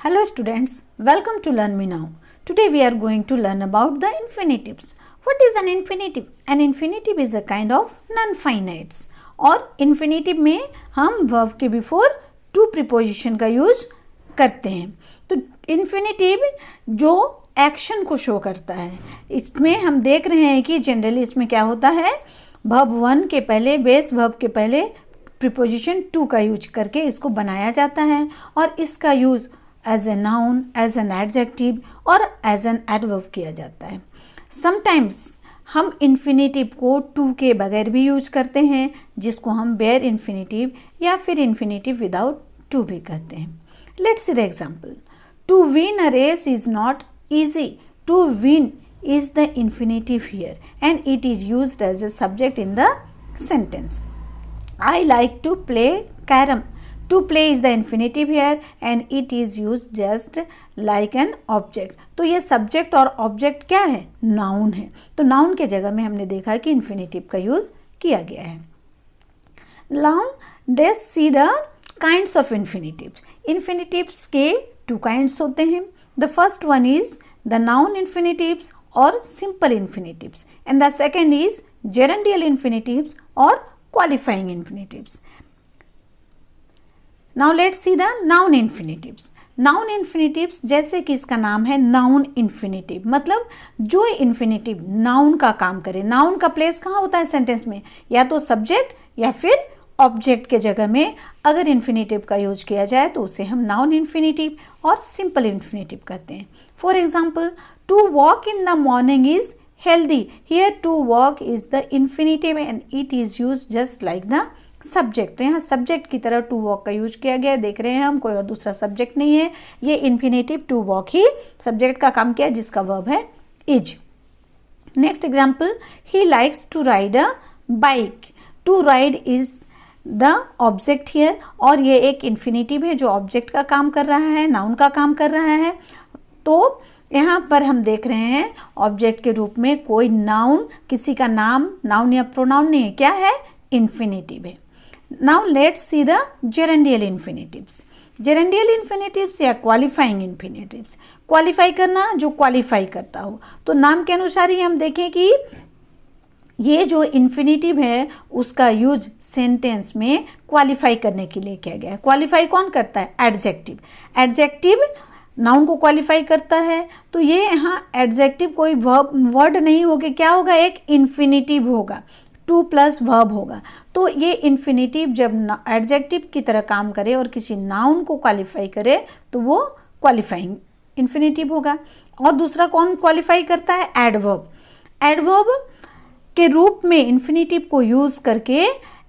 Hello students, welcome to Learn Me Now. Today we are going to learn about the infinitives. What is an infinitive? An infinitive is a kind of non-finites. और infinitive में हम verb के before to preposition का use करते हैं. तो infinitive जो action को शो करता है, इसमें हम देख रहे हैं कि जनरली इसमें क्या होता है, verb 1 के पहले बेस verb के पहले प्रीपोजिशन टू का यूज करके इसको बनाया जाता है और इसका use as a noun, as an adjective और एज एन एडवर्ब किया जाता है. समटाइम्स हम इन्फिनेटिव को टू के बगैर भी यूज करते हैं, जिसको हम बेयर इन्फिनेटिव या फिर इन्फिनेटिव विदाउट टू भी कहते हैं. Let's see the example. To win a race is not easy. To win is the infinitive here and it is used as a subject in the sentence. I like to play carom. To play is the infinitive here and it is used just like an object. तो ये subject और object क्या है? Noun है. तो noun के जगह में हमने देखा कि infinitive का use किया गया है. Now let's see the kinds of infinitives. Infinitives के two kinds होते हैं. The first one is the noun infinitives or simple infinitives and the second is gerundial infinitives or qualifying infinitives. Now let's see the noun infinitives. Noun infinitives जैसे कि इसका नाम है noun infinitive, मतलब जो infinitive noun का काम करे. noun का प्लेस कहाँ होता है सेंटेंस में? या तो सब्जेक्ट या फिर ऑब्जेक्ट के जगह में अगर इन्फिनेटिव का यूज किया जाए तो उसे हम नाउन इन्फिनेटिव और सिंपल इन्फिनेटिव कहते हैं. For example, to walk in the morning is healthy. Here to walk is the infinitive and it is use just like the subject. यहाँ सब्जेक्ट की तरह टू वॉक का यूज किया गया. देख रहे हैं हम, कोई और दूसरा सब्जेक्ट नहीं है. ये इन्फिनेटिव टू वॉक ही सब्जेक्ट का काम किया जिसका वर्ब है is. Next example, he likes to ride a bike. To ride is the object here और ये एक इन्फिनेटिव है जो ऑब्जेक्ट का काम कर रहा है, नाउन का काम कर रहा है. तो यहाँ पर हम देख रहे हैं ऑब्जेक्ट के रूप में कोई नाउन, किसी का नाम नाउन या प्रोनाउन नहीं है. क्या है? इन्फिनेटिव है. Now let's see the gerundial infinitives. Gerundial infinitives या क्वालिफाइंग इन्फिनेटिव्स. क्वालिफाई करना, जो क्वालिफाई करता हो. तो नाम के अनुसार ही हम देखें कि ये जो इन्फिनेटिव है उसका यूज सेंटेंस में क्वालिफाई करने के लिए किया गया है. क्वालिफाई कौन करता है? एडजेक्टिव. एडजेक्टिव नाउन को क्वालिफाई करता है. तो ये यहाँ एडजेक्टिव कोई वर्ड नहीं होगा, क्या होगा? एक इन्फिनेटिव होगा, टू प्लस वर्ब होगा. तो ये इन्फिनेटिव जब एडजेक्टिव की तरह काम करे और किसी नाउन को क्वालिफाई करे तो वो क्वालिफाइंग इन्फिनेटिव होगा. और दूसरा कौन क्वालिफाई करता है? एडवर्ब. एडवर्ब के रूप में इन्फिनेटिव को यूज करके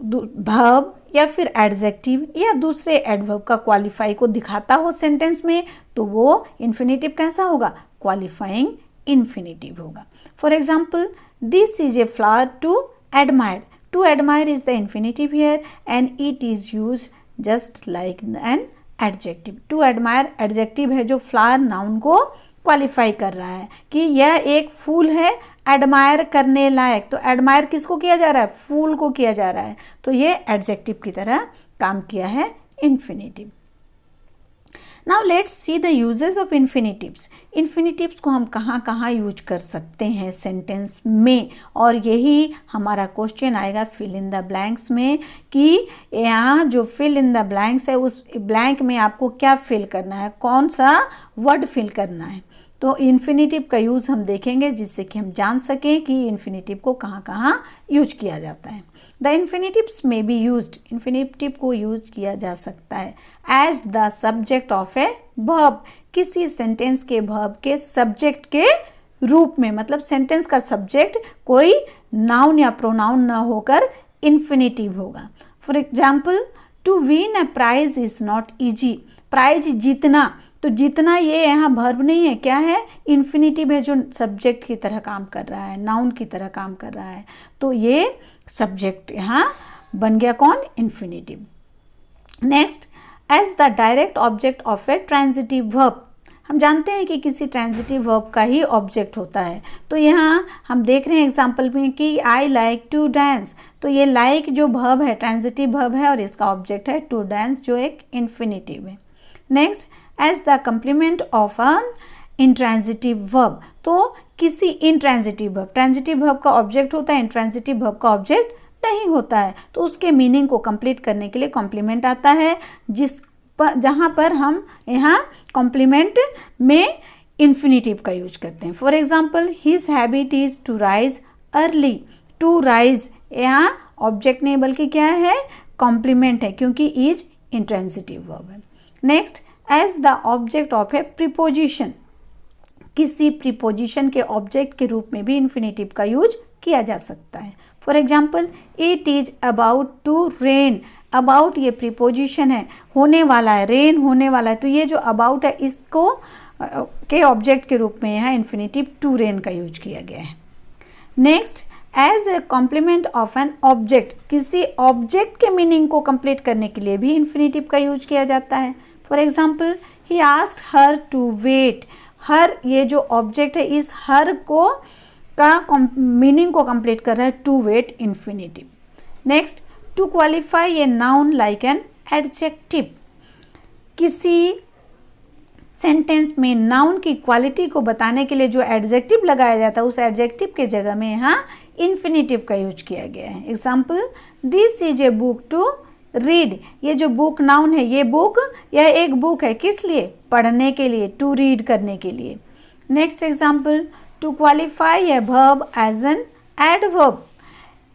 वर्ब या फिर एडजेक्टिव या दूसरे एडवर्ब का क्वालिफाई को दिखाता हो सेंटेंस में, तो वो इन्फिनेटिव कैसा होगा? क्वालिफाइंग इन्फिनेटिव होगा. For example, this is a flower to admire. To admire is the infinitive here and it is use just like an adjective. To admire adjective है जो फ्लावर नाउन को qualify कर रहा है कि यह एक फूल है एडमायर करने लायक. तो एडमायर किसको किया जा रहा है? फूल को किया जा रहा है. तो ये एडजेक्टिव की तरह काम किया है infinitive. Now let's see the uses of infinitives. Infinitives को हम कहाँ कहाँ यूज कर सकते हैं सेंटेंस में, और यही हमारा क्वेश्चन आएगा फिल इन द ब्लैंक्स में कि यहाँ जो फिल इन द ब्लैंक्स है उस ब्लैंक में आपको क्या फिल करना है, कौन सा वर्ड फिल करना है. तो इन्फिनेटिव का यूज़ हम देखेंगे जिससे कि हम जान सकें कि इन्फिनेटिव को कहाँ कहाँ यूज किया जाता है. द इन्फिनेटिव्स में बी यूज्ड. इन्फिनेटिव को यूज किया जा सकता है as the subject of a verb. किसी सेंटेंस के वर्ब के सब्जेक्ट के रूप में, मतलब सेंटेंस का सब्जेक्ट कोई नाउन या प्रोनाउन ना होकर इन्फिनेटिव होगा. For example, to win a prize is not easy. Prize जीतना, तो जीतना ये यहाँ वर्ब नहीं है, क्या है? इन्फिनेटिव है जो सब्जेक्ट की तरह काम कर रहा है, नाउन की तरह काम कर रहा है. तो ये सब्जेक्ट यहाँ बन गया कौन? Infinitive. Next, as the direct object of a transitive verb. हम जानते हैं कि किसी ट्रांजिटिव वर्ब का ही ऑब्जेक्ट होता है. तो यहाँ हम देख रहे हैं एग्जाम्पल में कि आई लाइक टू डांस. तो ये लाइक जो वर्ब है ट्रांजिटिव वर्ब है और इसका ऑब्जेक्ट है टू डांस जो एक इन्फिनेटिव है. Next, as the complement of an intransitive verb. तो किसी इंट्रांजिटिव वर्ब, ट्रांजिटिव वर्ब का ऑब्जेक्ट होता है, इंट्रांजिटिव वर्ब का ऑब्जेक्ट नहीं होता है, तो उसके मीनिंग को कंप्लीट करने के लिए कॉम्प्लीमेंट आता है, जहाँ पर हम यहाँ कॉम्प्लीमेंट में इन्फिनेटिव का यूज करते हैं। For example, his habit is to rise early. To rise यहाँ ऑब्जेक्ट नहीं बल्कि क्या है, कॉम्प्लीमेंट है, क्योंकि इज इंट्रांजिटिव वर्ब है। Next, as the object of a preposition. किसी प्रीपोजिशन के ऑब्जेक्ट के रूप में भी इन्फिनेटिव का यूज किया जा सकता है। For example, it is about to rain. About ये प्रीपोजिशन है, होने वाला है, रेन होने वाला है, तो ये जो अबाउट है इसको के ऑब्जेक्ट के रूप में यहाँ इन्फिनेटिव टू रेन का यूज किया गया है। Next, as a complement of an object. किसी ऑब्जेक्ट के मीनिंग को कंप्लीट करने के लिए भी इन्फिनेटिव का यूज किया जाता है। For example, he asked her to wait. Her ये जो ऑब्जेक्ट है, इस हर को का मीनिंग को कंप्लीट कर रहा है to wait infinitive. Next, to qualify a noun like an adjective. किसी सेंटेंस में नाउन की क्वालिटी को बताने के लिए जो एडजेक्टिव लगाया जाता है, उस एडजेक्टिव के जगह में यहाँ इन्फिनेटिव का यूज किया गया है। Example, this is a book to read. ये जो बुक नाउन है, ये बुक, यह एक बुक है, किस लिए, पढ़ने के लिए, टू रीड करने के लिए। Next example, to qualify a verb as an adverb.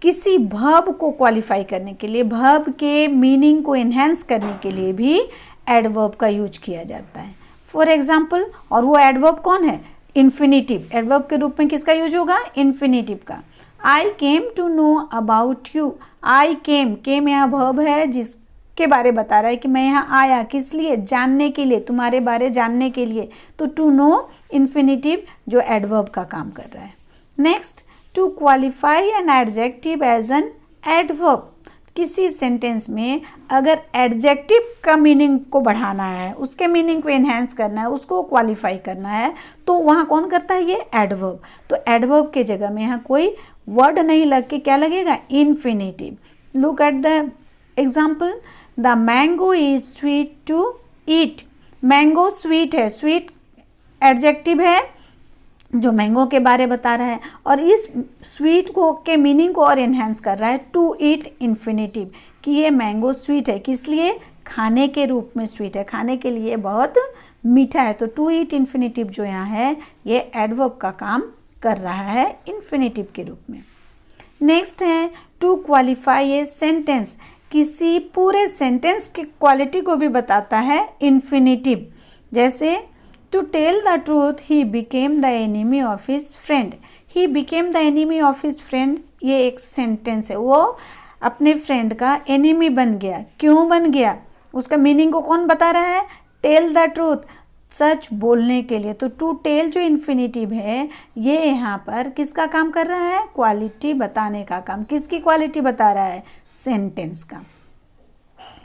किसी वर्ब को क्वालिफाई करने के लिए, वर्ब के मीनिंग को एनहेंस करने के लिए भी एडवर्ब का यूज किया जाता है। फॉर एग्जाम्पल, और वो एडवर्ब कौन है, इन्फिनेटिव। एडवर्ब के रूप में किसका यूज होगा, इन्फिनेटिव का। I came to know about you. I came यहाँ वर्ब है जिसके बारे बता रहा है कि मैं यहाँ आया, किस लिए, जानने के लिए, तुम्हारे बारे जानने के लिए। तो टू नो इन्फिनेटिव जो एडवर्ब का काम कर रहा है। Next, to qualify an adjective as an adverb. किसी सेंटेंस में अगर एडजेक्टिव का मीनिंग को बढ़ाना है, उसके मीनिंग को एनहेंस करना है, उसको क्वालिफाई करना है, तो वहाँ कौन करता है, ये एडवर्ब। तो एडवर्ब के जगह में यहाँ कोई वर्ड नहीं लग के क्या लगेगा, infinitive. Look at the example, the mango is sweet to eat. Mango sweet है, स्वीट एडजेक्टिव है जो मैंगो के बारे बता रहा है, और इस स्वीट को के मीनिंग को और एनहेंस कर रहा है टू ईट इन्फिनेटिव, कि ये मैंगो स्वीट है, किस लिए, खाने के रूप में स्वीट है, खाने के लिए बहुत मीठा है। तो टू ईट इन्फिनेटिव जो यहाँ है, ये एडवर्ब का काम कर रहा है इन्फिनेटिव के रूप में। नेक्स्ट है टू क्वालिफाई ए सेंटेंस। किसी पूरे सेंटेंस की क्वालिटी को भी बताता है इन्फिनेटिव। जैसे, to tell the truth he became the enemy of his friend. He became the enemy of his friend, ये एक सेंटेंस है, वो अपने फ्रेंड का एनिमी बन गया। क्यों बन गया, उसका मीनिंग को कौन बता रहा है, टेल द ट्रूथ, सच बोलने के लिए। तो टू टेल जो इन्फिनेटिव है, ये यहाँ पर किसका काम कर रहा है, क्वालिटी बताने का काम। किसकी क्वालिटी बता रहा है, सेंटेंस का।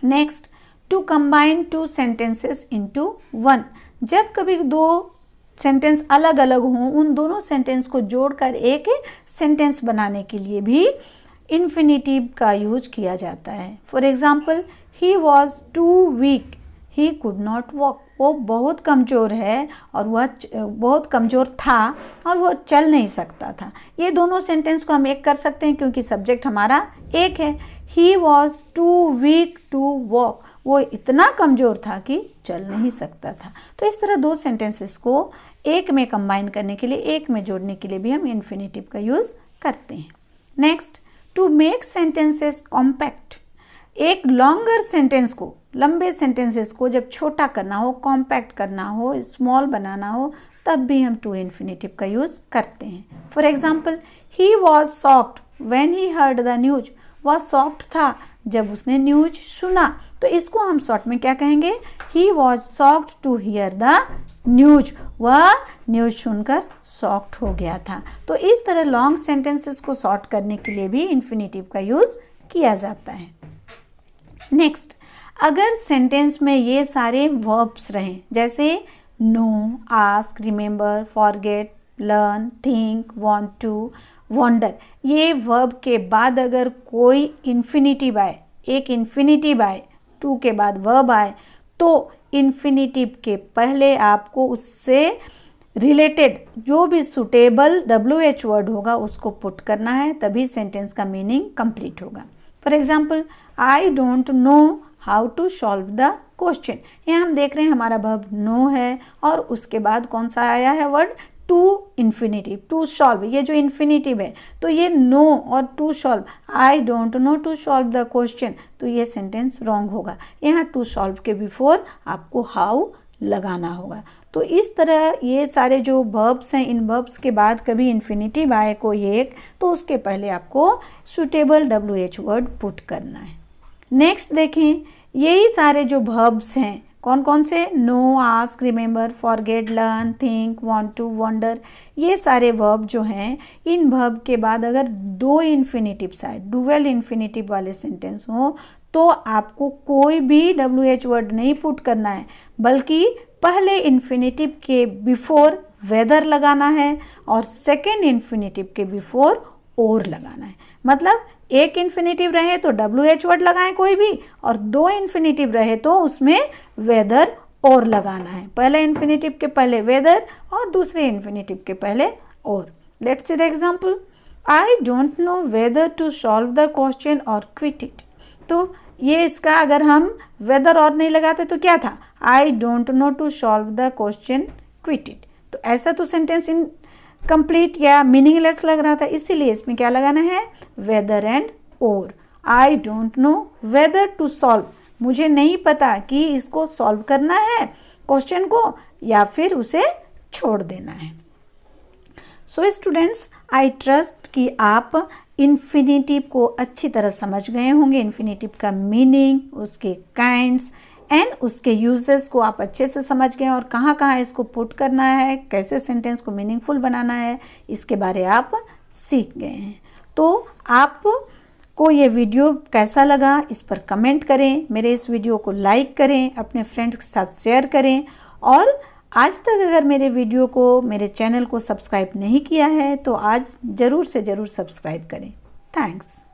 Next, to combine two sentences into one. जब कभी दो सेंटेंस अलग अलग हों, उन दोनों सेंटेंस को जोड़कर एक सेंटेंस बनाने के लिए भी इन्फिनेटिव का यूज किया जाता है। For example, he was too weak he could not walk. वो बहुत कमज़ोर है और वह बहुत कमज़ोर था और वो चल नहीं सकता था। ये दोनों सेंटेंस को हम एक कर सकते हैं क्योंकि सब्जेक्ट हमारा एक है। He was too weak to walk, वो इतना कमज़ोर था कि चल नहीं सकता था। तो इस तरह दो सेंटेंसेस को एक में कंबाइन करने के लिए, एक में जोड़ने के लिए भी हम इन्फिनेटिव का यूज़ करते हैं। Next, to make sentences compact. एक लॉन्गर सेंटेंस को, लंबे सेंटेंसेस को जब छोटा करना हो, कॉम्पैक्ट करना हो, स्मॉल बनाना हो, तब भी हम टू इन्फिनेटिव का यूज़ करते हैं। For example, he was shocked when he heard the news. वह शॉक्ड था जब उसने न्यूज सुना। तो इसको हम शॉर्ट में क्या कहेंगे, he was shocked to hear the news. वह न्यूज सुनकर शॉक्ड हो गया था। तो इस तरह लॉन्ग सेंटेंसेस को शॉर्ट करने के लिए भी इन्फिनेटिव का यूज़ किया जाता है। नेक्स्ट, अगर सेंटेंस में ये सारे वर्ब्स रहें, जैसे know, ask, remember, forget, learn, think, want to, wonder, ये वर्ब के बाद अगर कोई इन्फिनेटिव आए, एक इन्फिनेटिव आए, टू के बाद वर्ब आए, तो इन्फिनेटिव के पहले आपको उससे रिलेटेड जो भी सुटेबल WH वर्ड होगा उसको पुट करना है, तभी सेंटेंस का मीनिंग कंप्लीट होगा। For example, I don't know how to solve the question. यहाँ हम देख रहे हैं हमारा वर्ब नो है और उसके बाद कौन सा आया है word, to infinitive, to solve. ये जो इन्फिनेटिव है तो ये नो और to solve, I don't know to solve the question, तो ये सेंटेंस रॉन्ग होगा। यहाँ टू सॉल्व के बिफोर आपको हाउ लगाना होगा। तो इस तरह ये सारे जो वर्ब्स हैं, इन वर्ब्स के बाद कभी इन्फिनेटिव आए कोई एक, तो उसके पहले आपको सुटेबल WH वर्ड पुट करना है। नेक्स्ट देखें, यही सारे जो वर्ब्स हैं कौन कौन से, know, ask, remember, forget, learn, think, want to, wonder, ये सारे वर्ब जो हैं, इन वर्ब के बाद अगर दो इन्फिनेटिव्स आए, डुअल इन्फिनेटिव वाले सेंटेंस हो, तो आपको कोई भी WH वर्ड नहीं पुट करना है, बल्कि पहले इन्फिनेटिव के बिफोर वेदर लगाना है और सेकेंड इन्फिनेटिव के बिफोर और लगाना है। मतलब एक इन्फिनेटिव रहे तो WH वर्ड लगाएं कोई भी, और दो इन्फिनेटिव रहे तो उसमें वेदर और लगाना है। पहले इन्फिनेटिव के पहले वेदर और दूसरे इन्फिनेटिव के पहले और। Let's see the example, I don't know whether to solve the question or quit it. तो ये इसका अगर हम वेदर और नहीं लगाते तो क्या था, I don't know to solve the question quit it. तो ऐसा तो सेंटेंस इन कंप्लीट या मीनिंगलेस लग रहा था, इसीलिए इसमें क्या लगाना है, whether and or. I don't know whether to solve, मुझे नहीं पता कि इसको सॉल्व करना है क्वेश्चन को या फिर उसे छोड़ देना है। सो स्टूडेंट्स, आई ट्रस्ट कि आप इन्फिनेटिव को अच्छी तरह समझ गए होंगे। इन्फिनेटिव का मीनिंग, उसके काइंड्स एंड उसके यूजेस को आप अच्छे से समझ गए, और कहाँ कहाँ इसको पुट करना है, कैसे सेंटेंस को मीनिंगफुल बनाना है, इसके बारे आप सीख गए हैं। तो आपको ये वीडियो कैसा लगा इस पर कमेंट करें, मेरे इस वीडियो को लाइक करें, अपने फ्रेंड्स के साथ शेयर करें, और आज तक अगर मेरे वीडियो को, मेरे चैनल को सब्सक्राइब नहीं किया है तो आज ज़रूर से ज़रूर सब्सक्राइब करें। थैंक्स।